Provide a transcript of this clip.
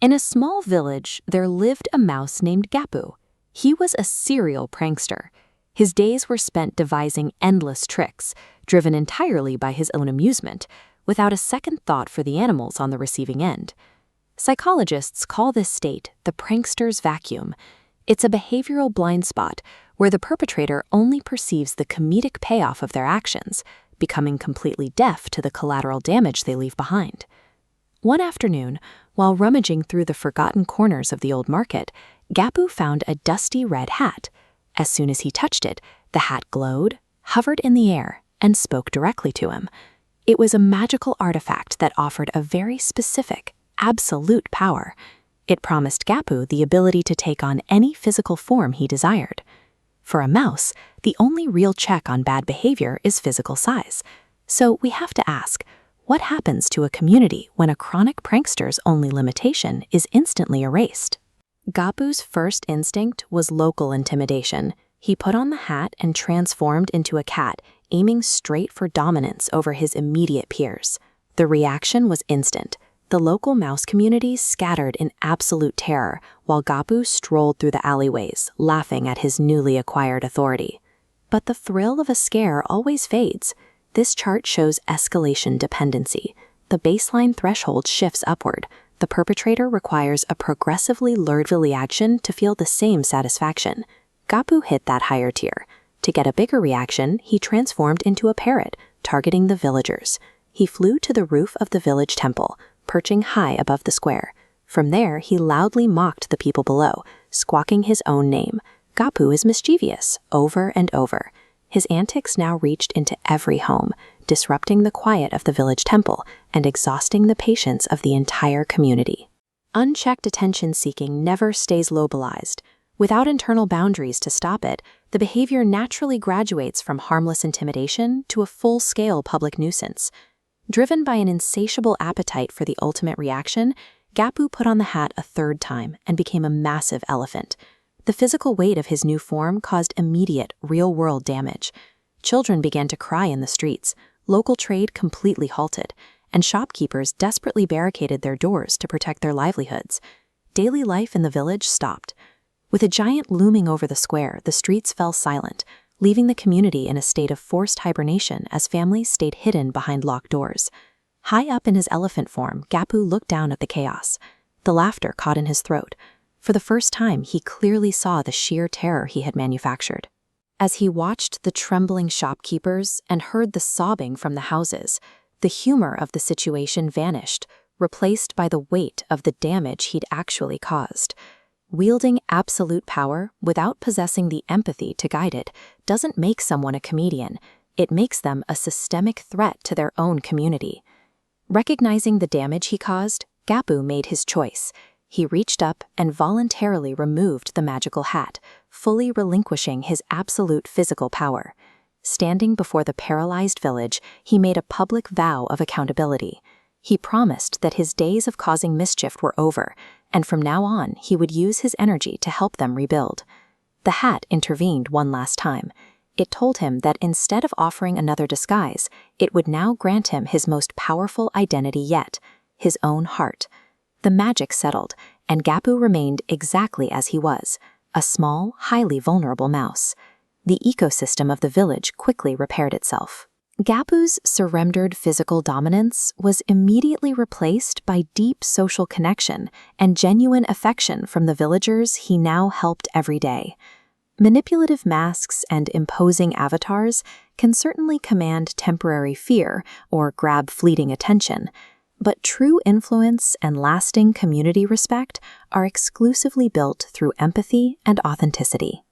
In a small village, there lived a mouse named Gappu. He was a serial prankster. His days were spent devising endless tricks, driven entirely by his own amusement, without a second thought for the animals on the receiving end. Psychologists call this state the prankster's vacuum. It's a behavioral blind spot where the perpetrator only perceives the comedic payoff of their actions, becoming completely deaf to the collateral damage they leave behind. One afternoon, while rummaging through the forgotten corners of the old market, Gappu found a dusty red hat. As soon as he touched it, the hat glowed, hovered in the air, and spoke directly to him. It was a magical artifact that offered a very specific, absolute power. It promised Gappu the ability to take on any physical form he desired. For a mouse, the only real check on bad behavior is physical size. So we have to ask, what happens to a community when a chronic prankster's only limitation is instantly erased? Gappu's first instinct was local intimidation. He put on the hat and transformed into a cat, aiming straight for dominance over his immediate peers. The reaction was instant. The local mouse community scattered in absolute terror, while Gappu strolled through the alleyways, laughing at his newly acquired authority. But the thrill of a scare always fades. This chart shows escalation dependency. The baseline threshold shifts upward. The perpetrator requires a progressively lurid reaction to feel the same satisfaction. Gappu hit that higher tier. To get a bigger reaction, he transformed into a parrot, targeting the villagers. He flew to the roof of the village temple, perching high above the square. From there, he loudly mocked the people below, squawking his own name. Gappu is mischievous, over and over. His antics now reached into every home, disrupting the quiet of the village temple and exhausting the patience of the entire community. Unchecked attention-seeking never stays localized. Without internal boundaries to stop it, the behavior naturally graduates from harmless intimidation to a full-scale public nuisance. Driven by an insatiable appetite for the ultimate reaction, Gappu put on the hat a third time and became a massive elephant. The physical weight of his new form caused immediate, real-world damage. Children began to cry in the streets, local trade completely halted, and shopkeepers desperately barricaded their doors to protect their livelihoods. Daily life in the village stopped. With a giant looming over the square, the streets fell silent, leaving the community in a state of forced hibernation as families stayed hidden behind locked doors. High up in his elephant form, Gappu looked down at the chaos. The laughter caught in his throat. For the first time, he clearly saw the sheer terror he had manufactured. As he watched the trembling shopkeepers and heard the sobbing from the houses, the humor of the situation vanished, replaced by the weight of the damage he'd actually caused. Wielding absolute power without possessing the empathy to guide it doesn't make someone a comedian. It makes them a systemic threat to their own community. Recognizing the damage he caused, Gappu made his choice. He reached up and voluntarily removed the magical hat, fully relinquishing his absolute physical power. Standing before the paralyzed village, he made a public vow of accountability. He promised that his days of causing mischief were over, and from now on he would use his energy to help them rebuild. The hat intervened one last time. It told him that instead of offering another disguise, it would now grant him his most powerful identity yet, his own heart. The magic settled, and Gappu remained exactly as he was, a small, highly vulnerable mouse. The ecosystem of the village quickly repaired itself. Gappu's surrendered physical dominance was immediately replaced by deep social connection and genuine affection from the villagers he now helped every day. Manipulative masks and imposing avatars can certainly command temporary fear or grab fleeting attention, but true influence and lasting community respect are exclusively built through empathy and authenticity.